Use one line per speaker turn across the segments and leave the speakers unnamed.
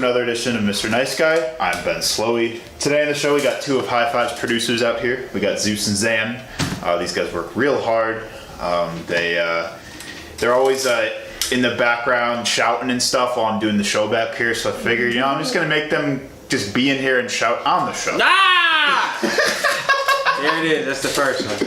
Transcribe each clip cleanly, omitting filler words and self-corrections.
another edition of Mr. Nice Guy. I'm Ben Slowey. Today on the show we got two of High Five's producers out here. We got Zeus and Xan. These guys work real hard. They're always in the background shouting and stuff while I'm doing the show back here, so I figured, I'm just going to make them just be in here and shout on the show.
Ah! There it is. That's the first one.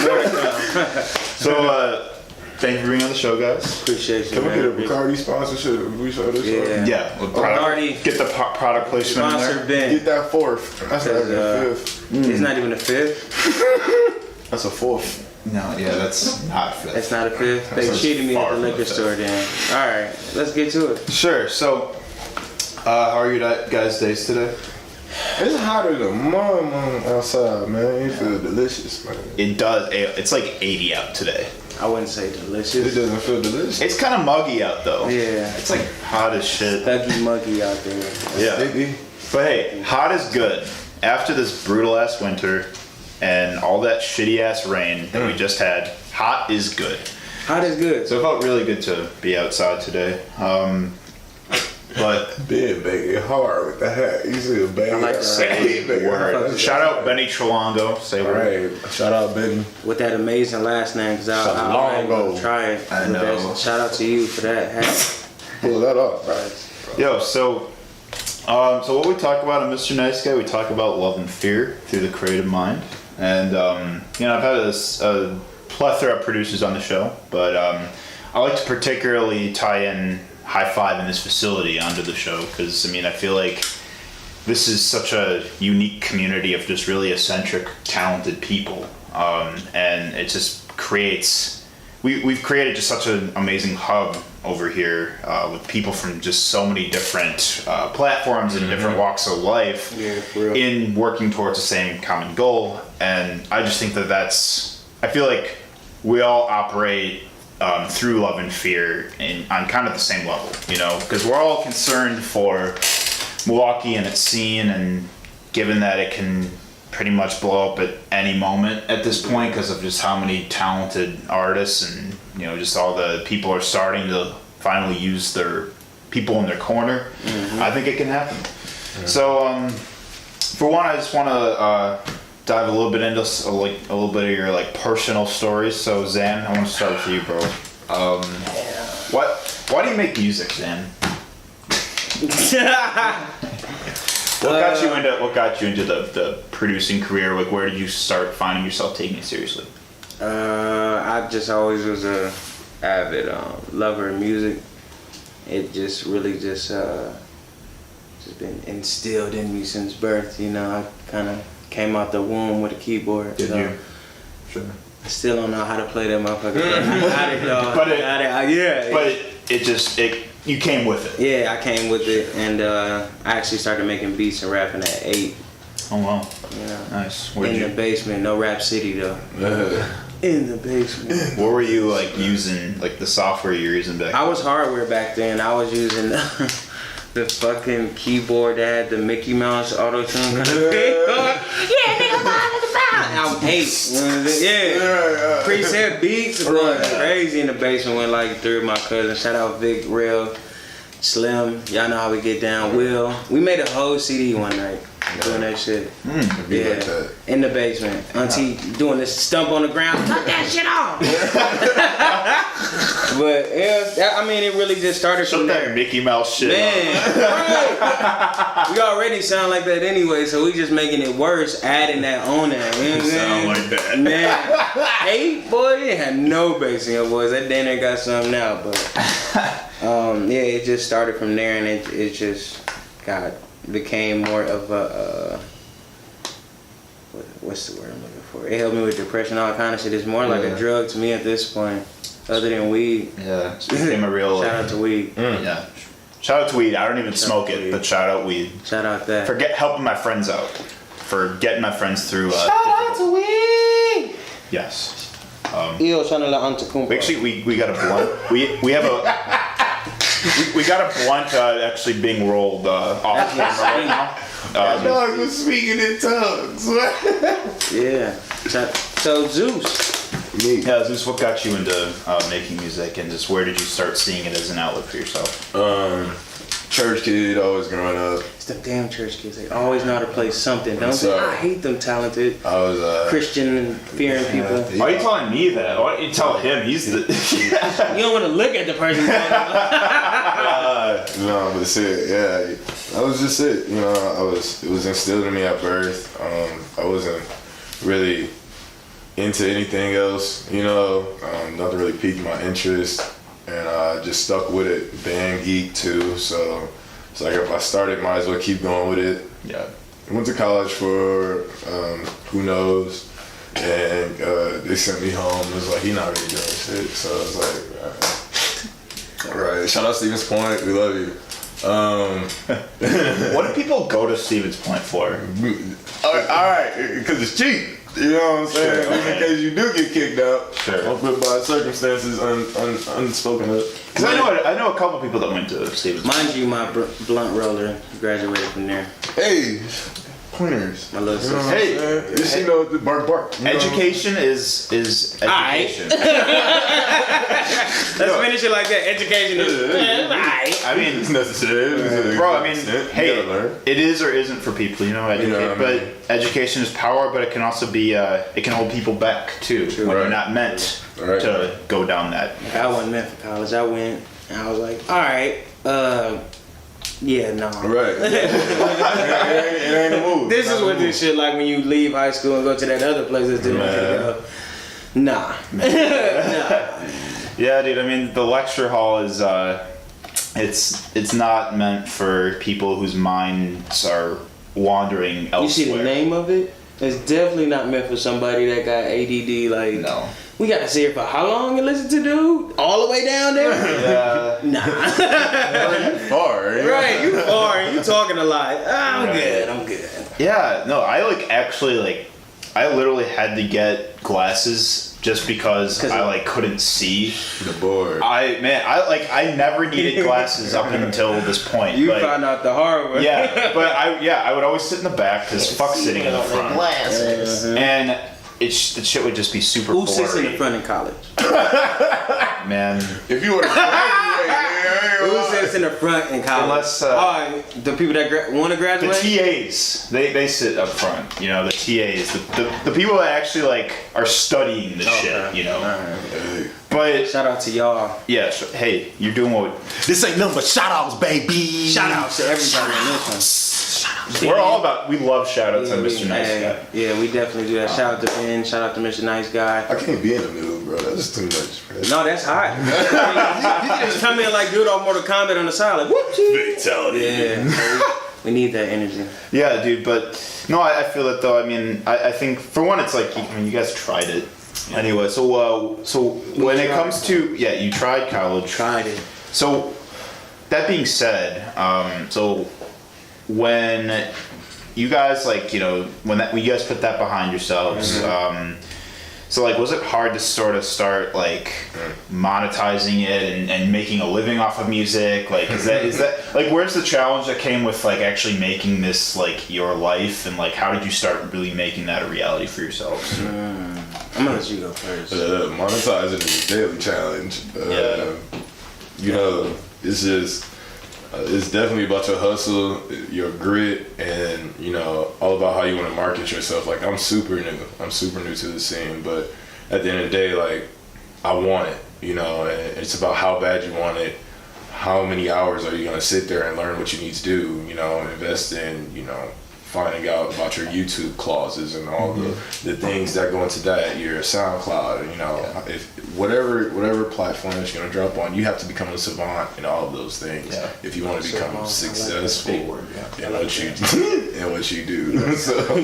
More to come.
So, thank you for being on the show, guys.
Appreciate you.
Can we get a Bacardi sponsorship? We show this show?
Yeah.
Bacardi.
Get the product placement in there.
Sponsor Ben.
Get that fourth. That's not even a fifth.
It's not even a fifth.
That's a fourth.
No, yeah, that's not a fifth.
It's not a fifth. They cheated me at the liquor store then. Alright, let's get to it.
Sure, so, how are you guys' days today?
It's hotter than mom outside, man. It feels delicious, man.
It does. It's like 80 out today.
I wouldn't say
It
delicious.
doesn't feel delicious.
It's kind of muggy out though.
Yeah.
It's like hot as shit.
Thuggy muggy out there.
Yeah.
Sticky.
But hey, hot is good. After this brutal ass winter and all that shitty ass rain that we just had, hot is good.
Hot is good.
So it felt really good to be outside today. But
Ben baking hard with the hat. You see a bag.
I like that.
say word. Shout out Benny Trelongo. Say word.
Right. Shout out Ben.
With that amazing last name, because I ain't gonna try it.
I know.
Shout out to you for that hat.
Pull that up, bro.
Yo, so what we talk about on Mr. Nice Guy, we talk about love and fear through the creative mind. And, I've had a plethora of producers on the show, but I like to particularly tie in High Five in this facility onto the show because, I feel like this is such a unique community of just really eccentric, talented people. And it just creates... We've created just such an amazing hub over here with people from just so many different platforms and different walks of life in working towards the same common goal. And I just think I feel like we all operate through love and fear on kind of the same level, because we're all concerned for Milwaukee and its scene, and given that it can pretty much blow up at any moment at this point because of just how many talented artists and just all the people are starting to finally use their people in their corner. I think it can happen. So for one, I just want to dive a little bit into a little bit of your personal stories. So Xan, I want to start with you, bro. Why do you make music, Xan? What got you into the producing career? Where did you start finding yourself taking it seriously?
I just always was a avid lover of music. It just really just been instilled in me since birth. I kind of came out the womb with a keyboard.
Did you? Sure.
I still don't know how to play that motherfucker.
But you came with it.
Yeah, I came with it, and I actually started making beats and rapping at 8.
Oh wow. Nice.
The basement, no Rap City though. In the basement.
What were you using? The software you were using back then?
I was hardware back then. I was using the fucking keyboard that had the Mickey Mouse auto tune. Yeah, nigga, I was 8. Yeah. Preset beats going crazy in the basement with 3 of my cousins. Shout out Vic, Real, Slim. Y'all know how we get down. Will. We made a whole CD one night. Doing that shit. In the basement. Auntie doing this stump on the ground. Cut that shit off. But it really just started from there.
That Mickey Mouse shit.
Man, we already sound like that anyway, so we just making it worse, adding that on there.
Sound like that.
Man, 8 boy, they had no bass in your voice. That damn near got something now, but it just started from there, and it just became more of a what's the word I'm looking for? It helped me with depression, all kind of shit. It's more like a drug to me at this point, other than weed.
Yeah, it became a real.
Shout out to weed.
Yeah, shout out to weed. I don't even smoke it, but shout out weed.
Shout out that.
For helping my friends out, for getting my friends through.
Shout out to weed.
Yes. Actually, we got a blunt. We have a. We got a blunt actually being rolled off camera right now.
That dog was speaking in tongues.
Yeah. So Zeus.
Yeah, Zeus, what got you into making music, and just where did you start seeing it as an outlet for yourself?
church kid always growing up.
It's the damn church kids. They always know how to play something, don't they?
Sorry.
I hate them talented
I was
Christian and fearing people.
Why are you telling me that? Why don't you tell him? He's the.
You don't want to look at the person.
no, but shit, yeah, that was just it. You know, it was instilled in me at birth. I wasn't really into anything else. You know, nothing really piqued my interest, and I just stuck with it. Band geek too, so it's like if I started, might as well keep going with it.
Yeah.
I went to college for who knows, and they sent me home. It was like, he not really doing shit, so I was like, all right. Shout out Stevens Point, we love you.
What do people go to Stevens Point for?
All right, because it's cheap. You know what I'm saying?
Sure,
Just in case you do get kicked out,
Sure.
but by circumstances unspoken of.
Because I know a couple people that went to Stevens.
Mind you, my blunt roller graduated from there.
Hey, pointers.
My little
You know
sister.
what I'm
Hey,
saying? Just, you know, the bark. You know?
Education is education.
Let's finish it like that. Education is right.
I mean,
It's necessary.
bro. I mean,
You
hey,
gotta learn.
it is or isn't for people. You know,
what I mean?
but education is power. But it can also be it can hold people back too when
Right.
you're not meant
Right.
to go down that.
I wasn't meant for college. I went and I was like, all right, yeah, no.
Right. it ain't a move.
This is what this shit like when you leave high school and go to that other place that's doing
Man.
Nah.
Yeah, dude. I mean, the lecture hall is it's not meant for people whose minds are wandering elsewhere.
You see the name of it? It's definitely not meant for somebody that got ADD. Like,
No.
we gotta sit here for how long and listen to dude? All the way down there?
Yeah.
Nah.
Far. You know?
Right, you far. You talking a lot. I'm
Right.
good. I'm good.
Yeah, no, I I literally had to get glasses just because I couldn't see.
The board.
I never needed glasses up until this point.
You
like,
found out the hard way.
yeah, but I would always sit in the back because fuck sitting in the front, and the shit would just be super.
Who sits in
blurry.
the front in college?
Man?
If you were to
Who sits in the front in college?
Unless,
the people that want to
The
graduate.
TAs, they sit up front. You know, the TAs, the people that actually are studying the shit. You know, but
Shout out to y'all.
yeah, hey, you're doing what
This ain't nothing but shout outs, baby.
Shout out to everybody on this one.
we're all about. We love shout outs to
Yeah,
Mr. Nice Guy.
Yeah, we definitely do that. Shout out to Ben. Shout out to Mr. Nice Guy.
I can't be in the middle, bro. That's too much, bro.
No, that's hot. You can just come in like dude on Mortal Kombat on the side, like whoopsie.
Fatality.
Yeah, we need that energy.
Yeah, dude, but no, I feel it though. I mean, I think for one, it's like you guys tried it anyway. So when it comes to you tried college.
Tried it.
So that being said, so when you guys when you guys put that behind yourselves, so was it hard to sort of start monetizing it and making a living off of music? Is that where's the challenge that came with actually making this your life, and how did you start really making that a reality for yourselves?
I'm gonna let you go first.
Monetizing is a daily challenge. You know, it's just it's definitely about your hustle, your grit, and all about how you want to market yourself. I'm super new. I'm super new to the scene, but at the end of the day, I want it. And it's about how bad you want it. How many hours are you gonna sit there and learn what you need to do? Invest in finding out about your YouTube clauses and all the things that go into that, your SoundCloud, if whatever platform that you're gonna drop on, you have to become a savant in all of those things if you want to become successful in what you do. So,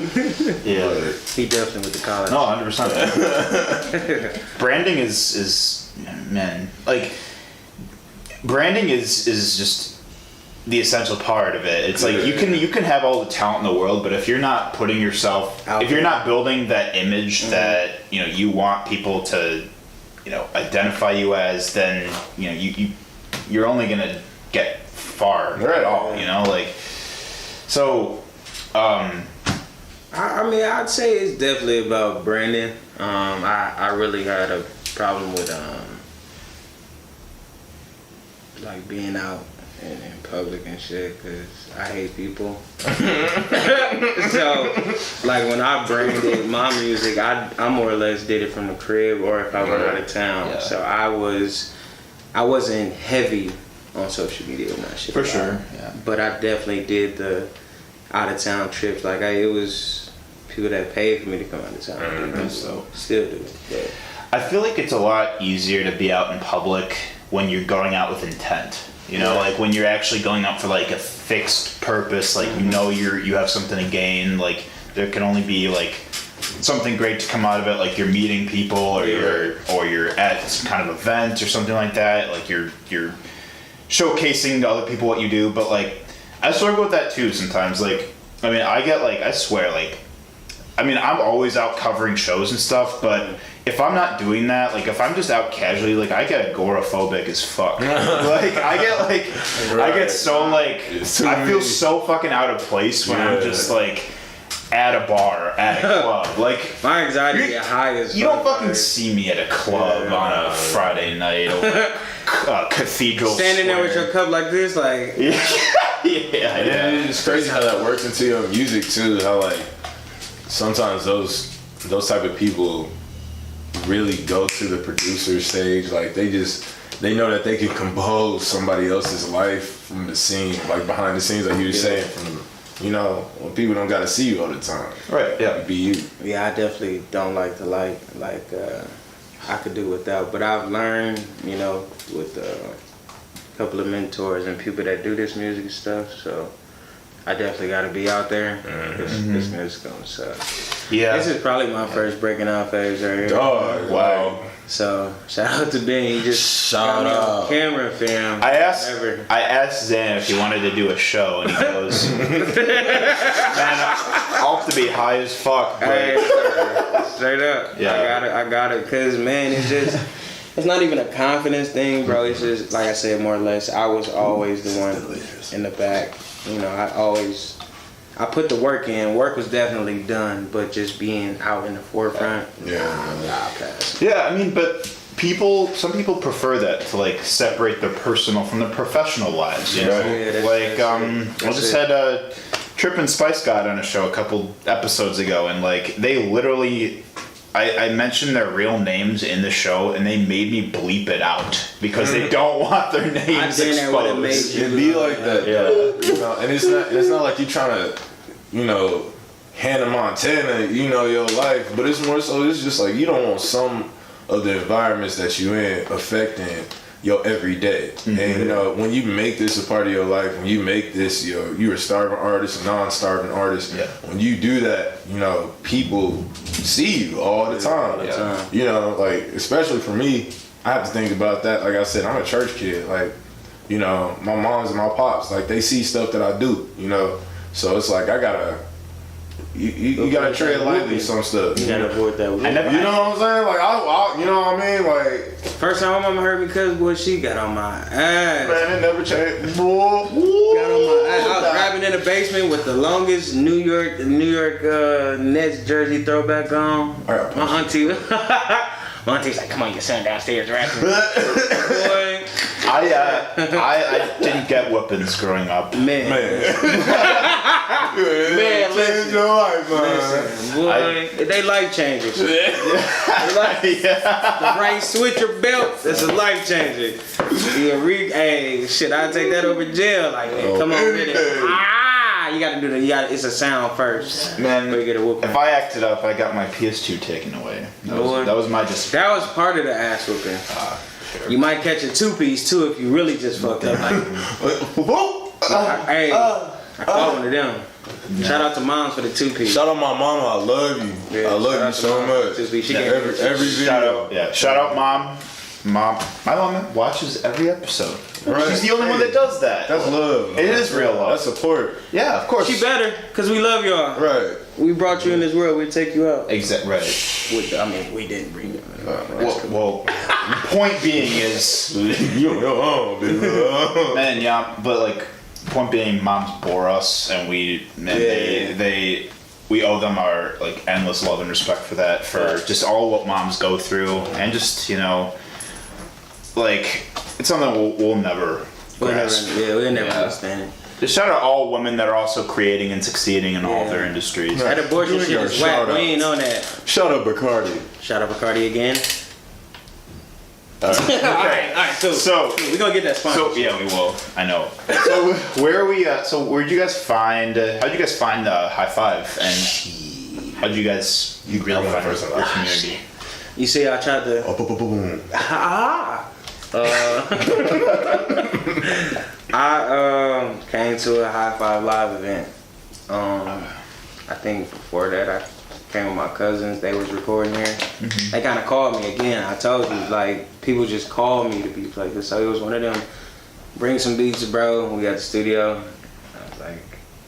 Yeah.
He definitely with the college.
No, 100%. Branding is man, branding is just the essential part of it. It's you can have all the talent in the world, but if you're not putting yourself if you're not building that image that you want people to identify you as, then you're only gonna get far at all. So
I mean, I'd say it's definitely about branding. I really had a problem with being out in public and shit, cause I hate people. So, like when I branded my music, I more or less did it from the crib, or if I went out of town.
Yeah.
So I wasn't heavy on social media with my shit.
For sure. Yeah.
But I definitely did the out of town trips. Like it was people that paid for me to come out of town. So still do it. But
I feel like it's a lot easier to be out in public when you're going out with intent. You know, like when you're actually going out for like a fixed purpose, like you know you have something to gain. Like there can only be like something great to come out of it, like you're meeting people or you're at some kind of event or something like that. Like you're showcasing to other people what you do. But like I struggle with that too sometimes. Like I mean, I get like I swear like I mean I'm always out covering shows and stuff, but if I'm not doing that, like if I'm just out casually, like I get agoraphobic as fuck. Like I get so like I feel so fucking out of place when I'm just like at a bar, at a club. Like
my anxiety get high as fuck.
You don't fucking see me at a club on a Friday night or cathedral
standing there with
square.
your cup like this, like
yeah.
It's crazy how that works into your music too. How like sometimes those type of people really go to the producer stage. Like they know that they can compose somebody else's life from the scene, like behind the scenes, like you were saying, from when people don't gotta see you all the time.
Right. Yeah.
Be you.
yeah, I definitely don't like to I could do without, but I've learned, with a couple of mentors and people that do this music stuff, so I definitely got to be out there. This music's gonna suck.
Yeah.
This is probably my first breaking out phase right here.
Oh, wow.
So shout out to Ben. He just
Shout
got me on
out.
camera, fam.
I asked Xan if he wanted to do a show, and he goes, "Man, I'll have to be high as fuck." But
Hey, straight up.
Yeah.
I got it. Cause man, it's not even a confidence thing, bro. It's just like I said, more or less. I was always the one in the back. I put the work in. Work was definitely done, but just being out in the forefront. I'll pass.
yeah, I mean, but some people prefer that to like separate their personal from their professional lives. You know,
Yeah, that's
I just had Trip and Spice God on a show a couple episodes ago, and like they literally. I mentioned their real names in the show, and they made me bleep it out because they don't want their names exposed.
It'd be like that,
Yeah.
And it's not like you're trying to, Hannah Montana, your life, but it's more so it's just like you don't want some of the environments that you in affecting your everyday. And when you make this a part of your life, when you make this you're a starving artist, a non-starving artist, when you do that, people see you all the time. Like especially for me, I have to think about that. Like I said, I'm a church kid. Like, my moms and my pops, like they see stuff that I do, so it's like I gotta you gotta tread lightly some stuff.
You gotta avoid that.
You know what I'm saying? Like I you know what I mean? Like
First time my mama heard me cuss, boy, she got on my ass.
man, it never changed.
Got on my ass. I was grabbing in the basement with the longest New York Nets jersey throwback on. My auntie, my auntie's like, "Come on, your son downstairs rapping." Boy,
I didn't get whippings growing up.
man,
Change your life, man.
listen, boy, they life changers. The right switcher belt, that's a life changer. Hey, shit, I'll take that over jail. Like, man, come on with it. You gotta do that. It's a sound first.
Man,
you get a whooping.
if I acted up, I got my PS2 taken away. That was my
That was part of the ass whooping.
Sure.
You might catch a 2-piece too if you really just fucked up. Like, I caught one of them. Shout out to moms for the 2-piece.
Shout out my mama, I love you.
Yeah,
I love
shout
you
out to
so
mom.
much.
She
Yeah,
gave me
every video.
Shout out, mom. My mom watches every episode.
Right.
She's the only one that does that.
That's love.
It is real love.
That's support.
Yeah, of course.
She better, cause we love y'all.
Right.
We brought you in this world. We take you out.
Exactly. Right.
We didn't bring you.
Well, the point being is,
You on your own, baby.
man, yeah, but like, point being, moms bore us, and we owe them our like endless love and respect for that, for just all what moms go through, and just like it's something we'll never grasp.
We'll never
Yeah.
understand it.
Just shout out all women that are also creating and succeeding in all their industries.
Right.
That abortion
Doing
shit
your
is whack.
shout
We
outs.
ain't on that.
Shout out Bacardi.
Shout out Bacardi again.
All right.
Alright, so we gonna get that sponsor.
So yeah, we will. I know. So where are we? So where'd you guys find? How'd you guys find High Five? And how'd you guys? You really
I'm
find
the first
your
one.
community?
You see, I tried to.
Oh, boom, boom, boom.
I came to a High Five Live event. I think before that I came with my cousins. They was recording here. They kind of called me again. I told you, like, people just called me to be played. So it was one of them. Bring some beats, bro. We got the studio. I was like,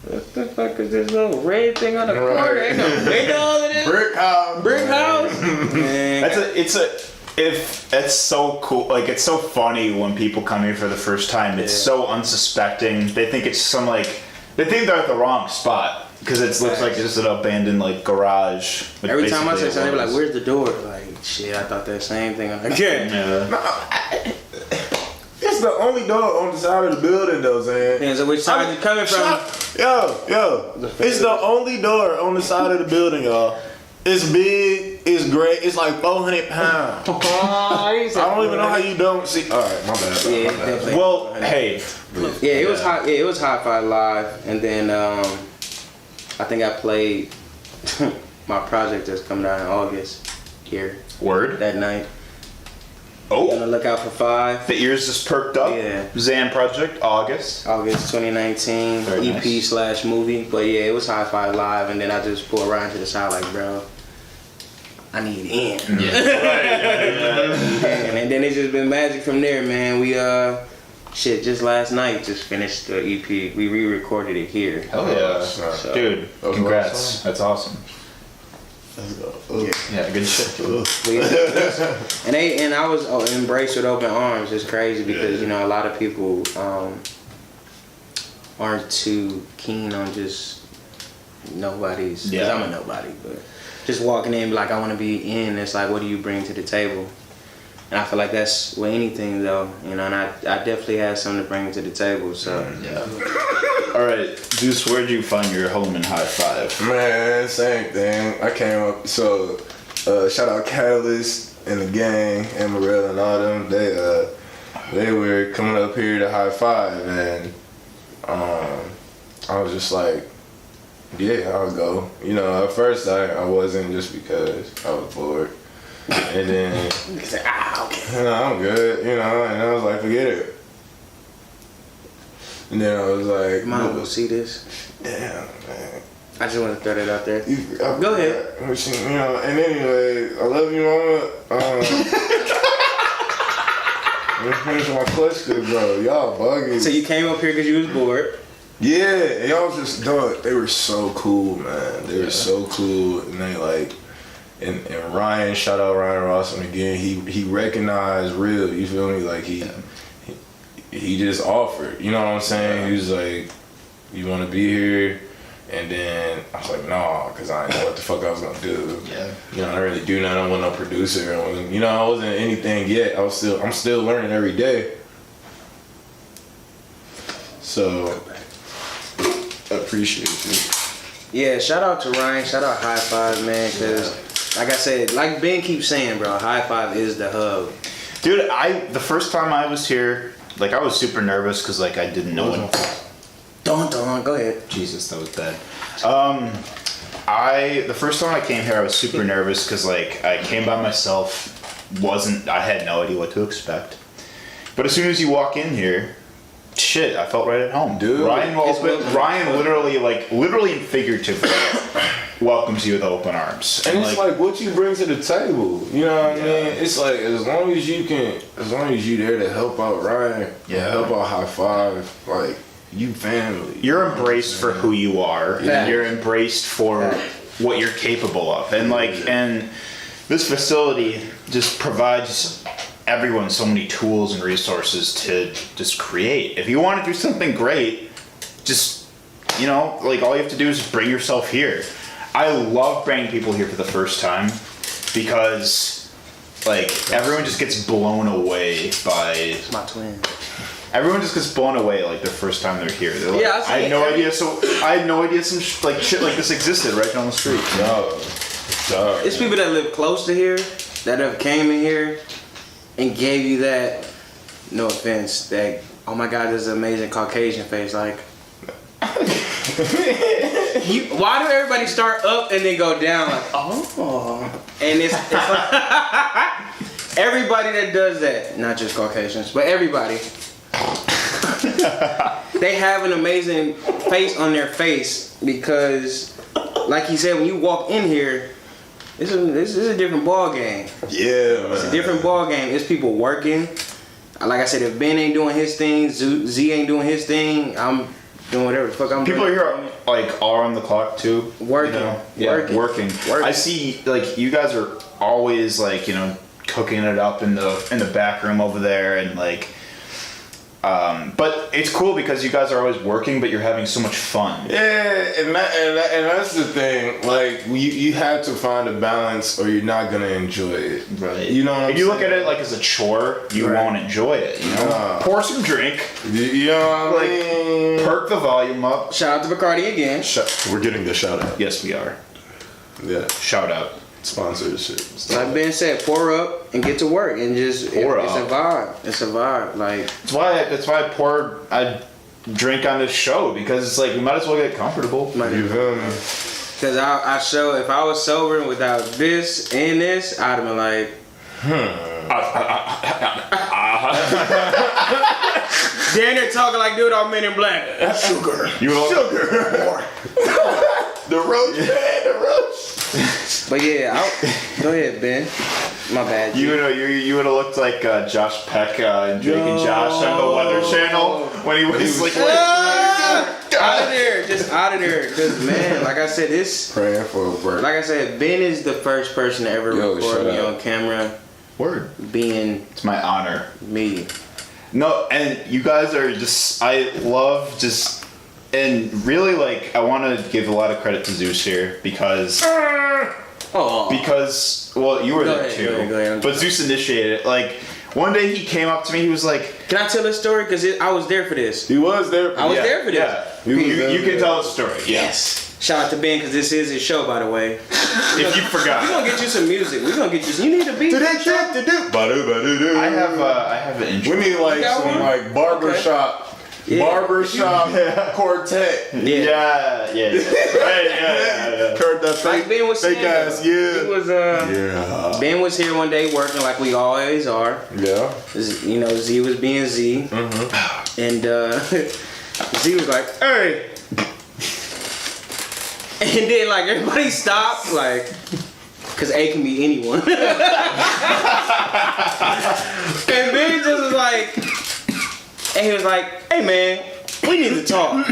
what the fuck is this little red thing on the corner? Ain't no windows in it.
Brick house.
Brick house. Man.
It's so cool. Like, it's so funny when people come here for the first time. It's so unsuspecting. They think it's they think they're at the wrong spot because it looks like just an abandoned like garage. which
Every time I say
basically
something, they be like,
was.
"Where's the door?" Like, shit, I thought that same thing. I'm like, yeah.
It's the only door on the side of the building, though, Zan.
Depends on which side you're coming from.
Yo. It's the only door on the side of the building, y'all. It's big. It's great. It's like 400 pounds. I don't even know how you don't see. All right, my bad.
Yeah,
my bad.
definitely.
Well, hey,
Yeah, it was high. Yeah, it was High Five Live, and then I think I played my project that's coming out in August here
word.
that night. Gonna
Oh,
look out for 5.
the ears just perked up.
Yeah.
Xan project, August.
August 2019
Very
EP/movie. But yeah, it was High Five Live, and then I just pulled Ryan to the side like, bro, I need in. And then it's just been magic from there, man. We just last night just finished the EP. We re-recorded it here.
Hell yeah,
So,
dude!
That was
Congrats.
awesome.
That's awesome.
Let's go. Ugh.
Yeah, good shit.
And I was embraced with open arms. It's crazy because a lot of people aren't too keen on just nobody's. Because I'm a nobody, but just walking in, like I want to be in. It's like, what do you bring to the table? And I feel like that's with anything though, and I definitely had something to bring to the table. So
Yeah. All right, Zeus, where'd you find your home in High Five?
Man, same thing. I came up. So, shout out Catalyst and the gang, and Morel and all them. They were coming up here to High Five, and I was just like, yeah, I'll go. At first I wasn't, just because I was bored. And then,
okay.
I'm good, and I was like, forget it. And then I was like,
Mom will see this.
damn, man.
I just want to throw that out there.
Go ahead. And anyway, I love you, Mama. Let me finish my question, bro. Y'all bugging.
So you came up here because you was bored.
Yeah, and y'all was just done. They were so cool, man. They were so cool, and they like, and Ryan, shout out Ryan Rawson again. He recognized real. You feel me? Like he just offered. You know what I'm saying? He was like, "You want to be here?" And then I was like, "Nah," because I didn't know what the fuck I was gonna do.
Yeah.
I didn't really do nothing. I wasn't no producer. I wasn't I'm still learning every day. So I appreciate you.
Yeah, shout out to Ryan. Shout out High Five, man. Because, like I said, like Ben keeps saying, bro, High Five is the hub.
Dude, the first time I was here, like I was super nervous because like I didn't know what.
Go ahead.
Jesus, that was bad. The first time I came here, I was super nervous because like I came by myself. I had no idea what to expect. But as soon as you walk in here, shit, I felt right at home.
Dude,
Ryan literally and figuratively welcomes you with open arms.
And it's like what you bring to the table. You know what I mean? It's like as long as you there to help out Ryan, help out High Five, like you family.
You're embraced for who you are.
Yeah.
You're embraced for what you're capable of. And and this facility just provides everyone so many tools and resources to just create. If you want to do something great, just all you have to do is bring yourself here. I love bringing people here for the first time because everyone just gets blown away by
My twin.
everyone just gets blown away like the first time they're here. They're like,
Yeah,
I had no idea. So I had no idea some like shit like this existed right down the street.
No. Dog.
It's people that live close to here that have came in here and gave you that. No offense, that oh my God, this is an amazing Caucasian face. Like, why do everybody start up and then go down? Like, oh, and it's like everybody that does that, not just Caucasians, but everybody. They have an amazing face on their face because, like he said, when you walk in here, this is a different ball game.
Yeah, man.
It's a different ball game. It's people working. Like I said, if Ben ain't doing his thing, Z ain't doing his thing, I'm doing whatever the fuck I'm
People
doing.
are here like all on the clock too.
Working.
You know?
Working.
Working. I see like you guys are always like, you know, cooking it up in the back room over there and like but it's cool because you guys are always working, but you're having so much fun.
Yeah, and that's the thing. Like, you have to find a balance, or you're not gonna enjoy it.
Right.
You know what I'm
If you look
saying?
at it like as a chore, you
Right.
won't enjoy it. You know, pour some drink,
You know what I mean?
perk the volume up.
Shout out to Bacardi again.
We're getting the shout out.
Yes, we are.
Yeah,
Shout out.
sponsorship.
Like Ben said, pour up and get to work and just
Pour
it's
up.
a vibe. It's a vibe. Like
That's why I drink on this show because it's like we might as well get comfortable.
You feel me?
Cause I show if I was sober without this and this, I'd have been like, Dan, they're talking like dude on Men in Black.
Sugar.
You know,
More. The roach, man. The roach.
But yeah, go ahead, Ben. My bad.
you would have looked like Josh Peck and Drake and Josh on the Weather Channel when he was like.
Out of there, just out of there. Cause man, like I said,
Praying for a break.
like I said, Ben is the first person to ever
Yo,
record
shut
me
up.
on camera
Word.
being
It's my honor.
me.
No, and you guys are just. I love just. And really, like, I want to give a lot of credit to Zeus here because well, you were
Go
there
ahead,
too,
go ahead.
but Zeus initiated it. Like, one day he came up to me, he was like,
Can I tell this story? Cause I was there for this.
He was there.
I was there for this.
yeah, you can tell the story.
Yes. Shout out to Ben, cause this is his show, by the way.
If you forgot,
We're gonna get you some music. We're gonna get you. You need a beat.
I
I have an intro.
We need like
You got
some
one?
like barbershop,
Yeah.
barbershop quartet.
Yeah. Right.
Heard that
Like Ben was
fake
saying,
ass,
he
yeah.
was
Yeah.
Ben was here one day working like we always are.
Yeah.
You know, Z was being Z, and Z was like, "Hey," and then like everybody stopped, like, cause A can be anyone, and Ben just was like, and he was like, "Hey man, we need to talk."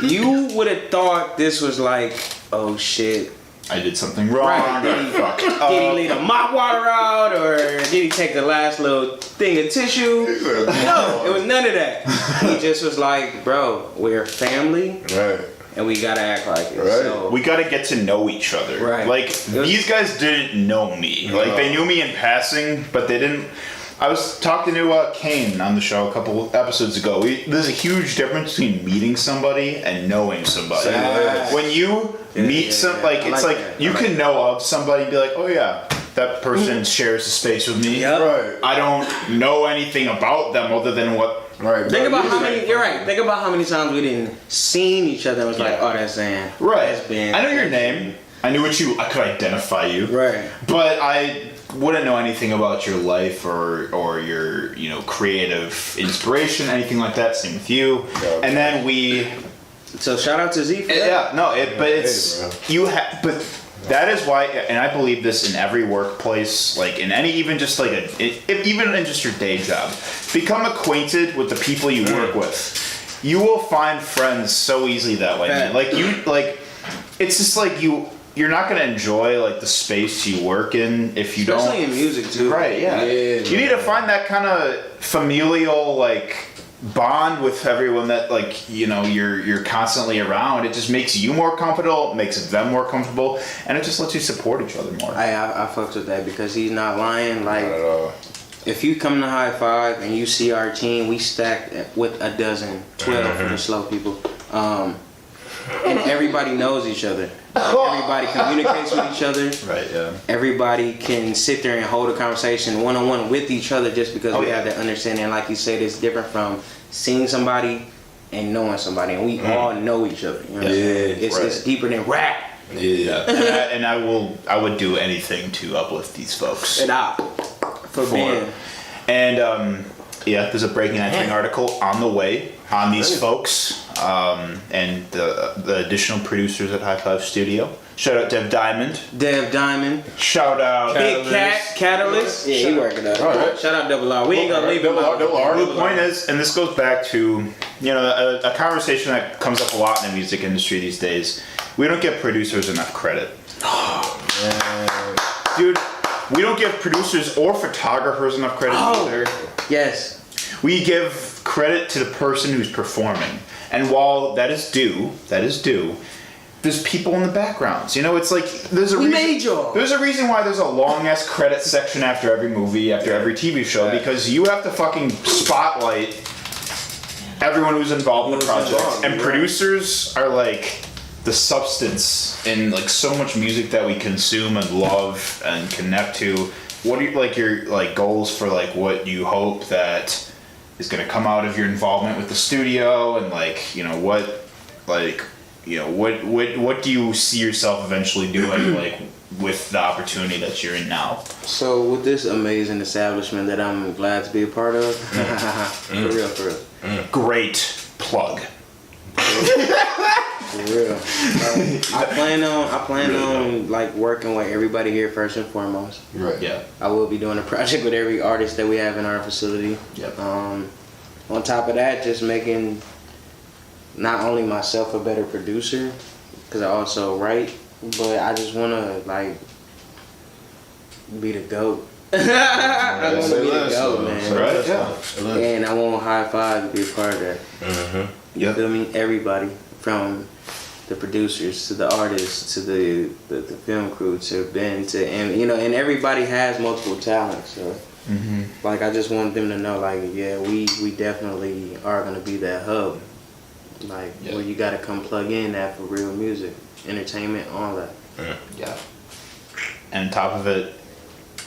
You would have thought this was like, oh shit.
I did something wrong.
Right. Did he leave the mop water out, or did he take the last little thing of tissue? No, it was none of that. He just was like, bro, we're family,
Right.
and we gotta act like it.
Right.
So,
We gotta get to know each other.
Right.
Like, these guys didn't know me. Like, they knew me in passing, but they didn't. I was talking to Kane on the show a couple episodes ago. There's a huge difference between meeting somebody and knowing somebody.
Yeah.
When you meet
yeah.
like,
I
it's
like
like,
that.
you
I like
can know of somebody and be like, oh yeah, that person shares a space with me.
Yep.
Right.
I don't know anything about them other than what.
Right.
think
bro,
about
you
how
just-
many. You're right. Think about how many times we didn't seen each other and was like,
Yeah.
oh, that's Xan.
Right.
That's Ben.
I know your name. I knew I could identify you.
Right.
But I wouldn't know anything about your life or your, you know, creative inspiration, anything like that. Same with you.
Yeah.
And then we,
So shout out to Z for that.
yeah, no, but it's
bro.
but that is why, and I believe this in every workplace, like in any, even just like even in just your day job, become acquainted with the people you work with. You will find friends so easily that way, man. Like it's just like you're not gonna enjoy like the space you work in if you
Especially
don't.
in music too.
Right, yeah.
Yeah,
You need to find that kind of familial like bond with everyone that like, you know, you're constantly around. It just makes you more comfortable, makes them more comfortable, and it just lets you support each other more.
I fucks with that because he's not lying. Like
Not at all.
if you come to High Five and you see our team, we stacked with 12 for the slow people. And everybody knows each other. Everybody communicates with each other.
Right, yeah.
Everybody can sit there and hold a conversation one-on-one with each other just because we have that understanding. Like you said, it's different from seeing somebody and knowing somebody. And we all know each other. You know what I'm saying? It's deeper than rap.
Yeah.
And I would do anything to uplift these folks.
And for Ben.
And there's a Breaking That Thing article on the way on these folks and the additional producers at High Five Studio. Shout out Dev Diamond. Shout out
Big Cat Catalyst. Yeah, he working out.
Right.
Shout out Double R. We ain't gonna leave him out.
The point is, and this goes back to a conversation that comes up a lot in the music industry these days. We don't give producers enough credit. Dude, we don't give producers or photographers enough credit either.
Yes.
We give credit to the person who's performing. And while that is due, there's people in the backgrounds. It's like there's a reason why there's a long ass credit section after every movie, after every TV show, because you have to fucking spotlight everyone who's involved in the project. And producers are like the substance in like so much music that we consume and love and connect to. What are your goals for like what you hope that is going to come out of your involvement with the studio, and what do you see yourself eventually doing like with the opportunity that you're in now?
So with this amazing establishment that I'm glad to be a part of, for real.
Great plug.
For real. I plan on like working with everybody here first and foremost.
Right.
Yeah.
I will be doing a project with every artist that we have in our facility.
Yep.
On top of that, just making not only myself a better producer, because I also write, but I just want to like be the GOAT. I want to be the GOAT, man.
Right? Yeah.
And I want High Five to be a part of that.
Mm-hmm.
You feel me? Everybody, from the producers to the artists to the film crew to Ben and everybody has multiple talents. So like I just want them to know like we definitely are gonna be that hub, like where you gotta come plug in that for real music, entertainment, all that.
Yeah. And on top of it,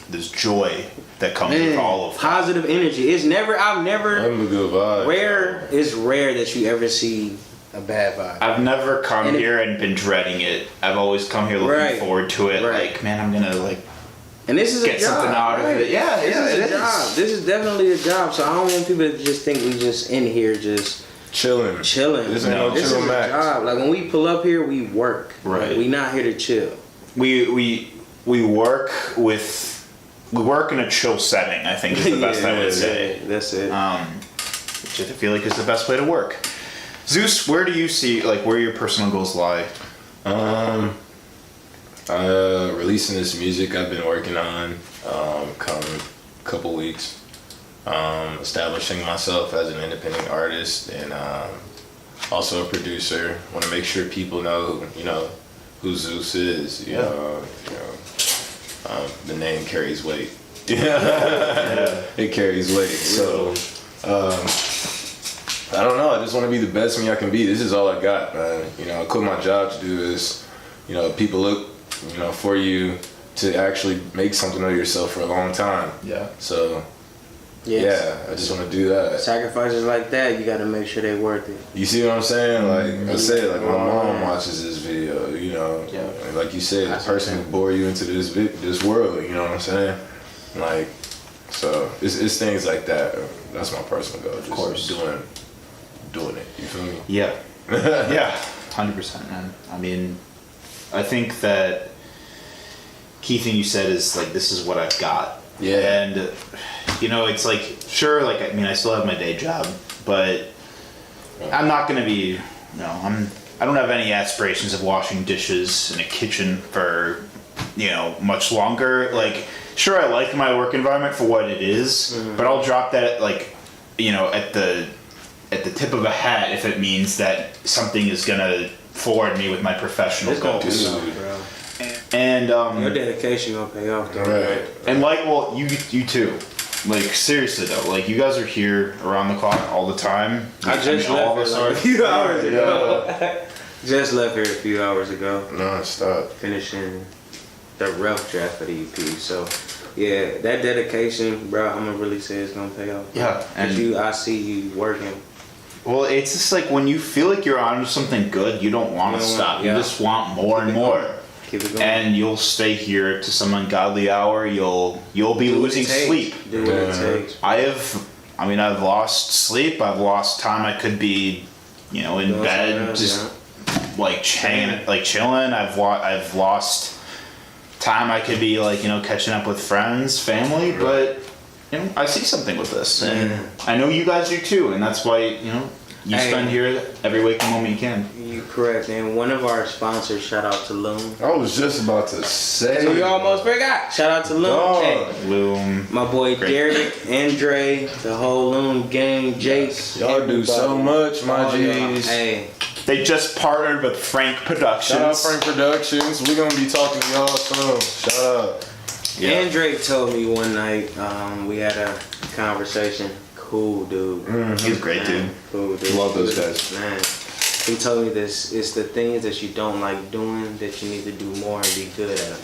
there's joy that comes with all of that.
Positive energy. I've never
I'm a good vibe.
It's rare that you ever see a bad vibe.
I've never come here and been dreading it. I've always come here looking forward to it.
Right.
Like, man, I'm gonna
and this is
get
a job,
something out of it. Yeah,
this is a job. This is definitely a job. So I don't want people to just think we just in here just
chilling.
This
ain't no
this
chill
is
max.
a job. Like when we pull up here, we work.
Right.
Like, we not here to chill.
We work in a chill setting, I think is the best I would say.
That's it.
Which I feel like is the best way to work. Zeus, where do you see where your personal goals lie?
Releasing this music I've been working on come a couple weeks. Establishing myself as an independent artist and also a producer. Want to make sure people know, who Zeus is. You know, the name carries weight. It carries weight. So I don't know. I just want to be the best me I can be. This is all I got, man. I quit my job to do this. People look, for you to actually make something of yourself for a long time.
Yeah.
So,
yes.
I just want to do that.
Sacrifices like that, you got to make sure they're worth it.
You see what I'm saying? Like I said, my mom watches this video. And like you said, the person who bore you into this world. You know what I'm saying? Like, so it's things like that. That's my personal goal. Just of course, doing it. You feel me?
Yeah. Yeah. 100%, man. I mean, I think that key thing you said is this is what I've got.
Yeah.
And it's sure, I still have my day job, but I'm not gonna be, I don't have any aspirations of washing dishes in a kitchen for, much longer. Sure, I like my work environment for what it is, but I'll drop that at the tip of a hat if it means that something is gonna forward me with my professional goals.
Bro.
And
your dedication gonna pay off, though.
Right.
And you too. like seriously though, like you guys are here around the clock all the time.
I just left here like a few hours ago. Just left here a few hours ago.
Non-stop.
Finishing the rough draft of the EP. So, yeah, that dedication, bro, I'm gonna really say it's gonna pay off.
Yeah,
and I see you working.
Well, it's just like when you feel like you're on something good, you don't want to stop. You just want more and more.
Keep it going.
And you'll stay here to some ungodly hour. You'll be losing sleep.
Do what it takes.
I've lost sleep. I've lost time. I could be, in bed, just like chilling. I've lost time. I could be catching up with friends, family. But I see something with this, and I know you guys do too. And that's why you spend here every waking moment you can.
You correct. And one of our sponsors, shout out to Loom.
I was just about to say.
We almost forgot. Shout out to Loom.
Dog.
Hey,
Loom.
my boy Derek, Andre, the whole Loom gang, Jace.
Y'all do so much, my G's.
Hey.
They just partnered with Frank Productions.
Shout out Frank Productions. We're gonna be talking to y'all soon. Shout out.
Yeah.
Andre told me one night, we had a conversation. Cool dude.
He's a great dude.
Cool dude.
Love those guys.
Man, he told me this. It's the things that you don't like doing that you need to do more and be good at.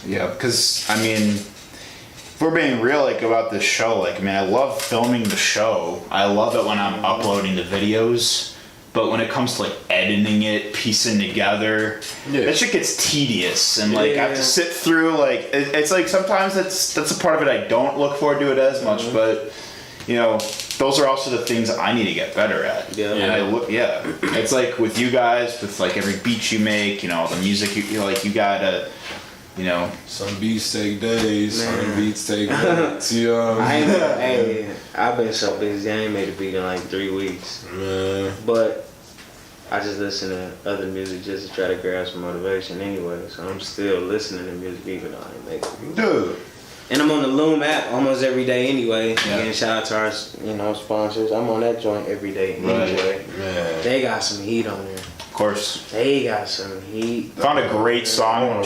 Yeah, because if we're being real about this show, I love filming the show. I love it when I'm uploading the videos. But when it comes to editing it, piecing together, that shit gets tedious, and I have to sit through it's sometimes that's a part of it I don't look forward to it as much, but those are also the things I need to get better at.
Yeah.
And it's like with you guys, with every beat you make, the music you gotta.
Some beats take days, some beats take months.
I've been so busy. I ain't made a beat in 3 weeks.
Man.
But I just listen to other music just to try to grab some motivation anyway. So I'm still listening to music even though I ain't making it.
Dude.
And I'm on the Loom app almost every day anyway.
Yeah.
Again, shout out to our sponsors. I'm on that joint every day anyway.
Man.
They got some heat on there.
Of course.
They got some heat.
Found a great song.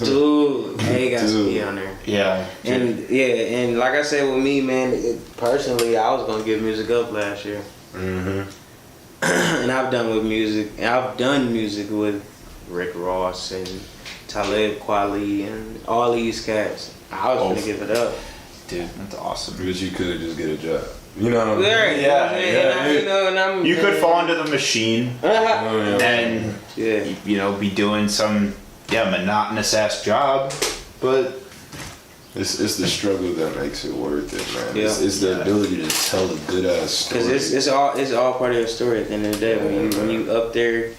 Dude, they got some heat on there.
Yeah.
And like I said with me, man, personally, I was gonna give music up last year. And I've done music with Rick Ross and Talib Kweli and all these cats. I was gonna give it up.
Dude, that's awesome.
But you could just get a job. You know?
You could fall into the machine and be doing some monotonous ass job, but
it's the struggle that makes it worth it, man.
Yeah.
It's the ability to tell a good ass story.
Because it's all part of your story at the end of the day. When you up there,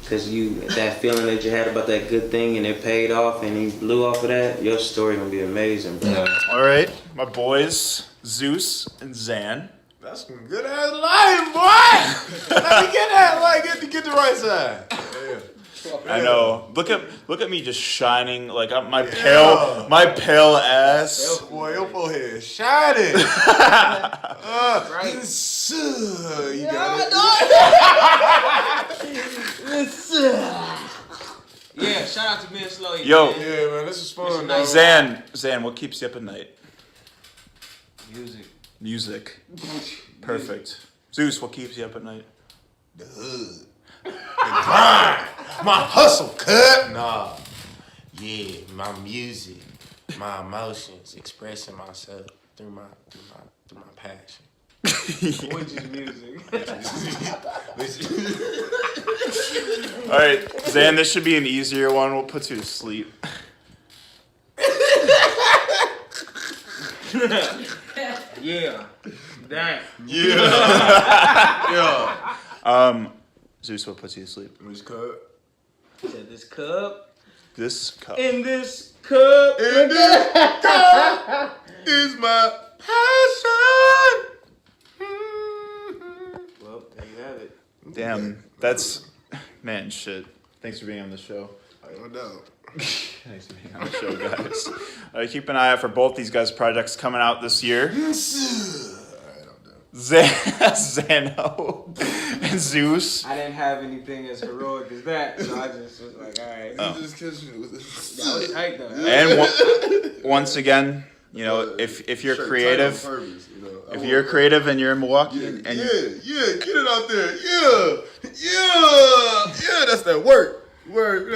because that feeling that you had about that good thing and it paid off and you blew off of that, your story gonna be amazing, bro.
Yeah. All right, my boys, Zeus and Xan.
That's some good ass line, boy. Let me get that. Get the right side. Yeah.
I know. Look at me just shining my pale ass.
Boy, your forehead is shining.
Right.
You got it.
Yeah, shout out to Ben Slowey.
Yo.
Yeah, man, this is fun.
Xan, what keeps you up at night? Music. Perfect. Zeus, what keeps you up at night?
The hood. The grind. My hustle cut. Nah. Yeah, my music. My emotions. Expressing myself through my passion.
Which is music.
All right, Xan, this should be an easier one. We'll put you to sleep.
Yeah. That.
Yeah.
Zeus, what puts you to sleep?
Which cup?
He said this cup.
This cup.
In this cup.
In this cup is my passion.
Well, there you have it.
Damn, that's shit. Thanks for being on the show.
No doubt.
Thanks for being on the show, guys. Keep an eye out for both these guys' projects coming out this year.
Yes, sir. All right, I'm done.
Xano and and Zuse.
I didn't have anything as heroic as that, so I just was like, all right.
You just catch me with
That was tight though.
And once again, you know, if you're creative,
purpose, you know.
if you're creative and you're in Milwaukee,
Yeah,
and
get it out there. Yeah, that's that work. Work.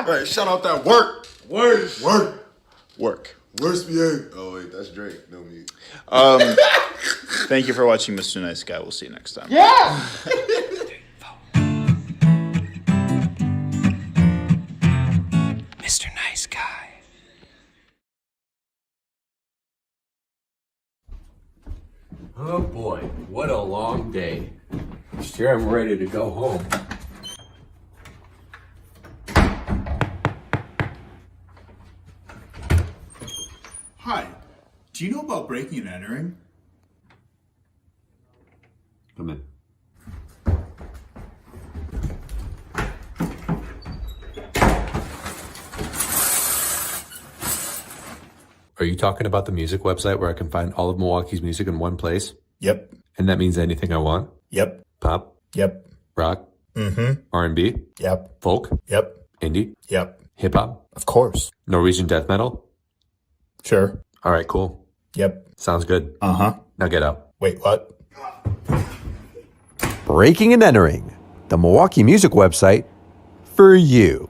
Right, shout out that work. Work. Worst behavior. Oh wait, that's Drake. No me.
thank you for watching, Mr. Nice Guy. We'll see you next time.
Yeah. Mr. Nice Guy.
Oh boy, what a long day. Sure, I'm ready to go home.
Hi. Do you know about breaking and entering?
Come in. Are you talking about the music website where I can find all of Milwaukee's music in one place?
Yep.
And that means anything I want?
Yep.
Pop?
Yep.
Rock?
Mm-hmm.
R&B?
Yep.
Folk?
Yep.
Indie?
Yep.
Hip hop?
Of course.
Norwegian death metal?
Sure.
All right, cool.
Yep.
Sounds good.
Uh-huh.
Now get out.
Wait, what?
Breaking and Entering, the Milwaukee music website for you.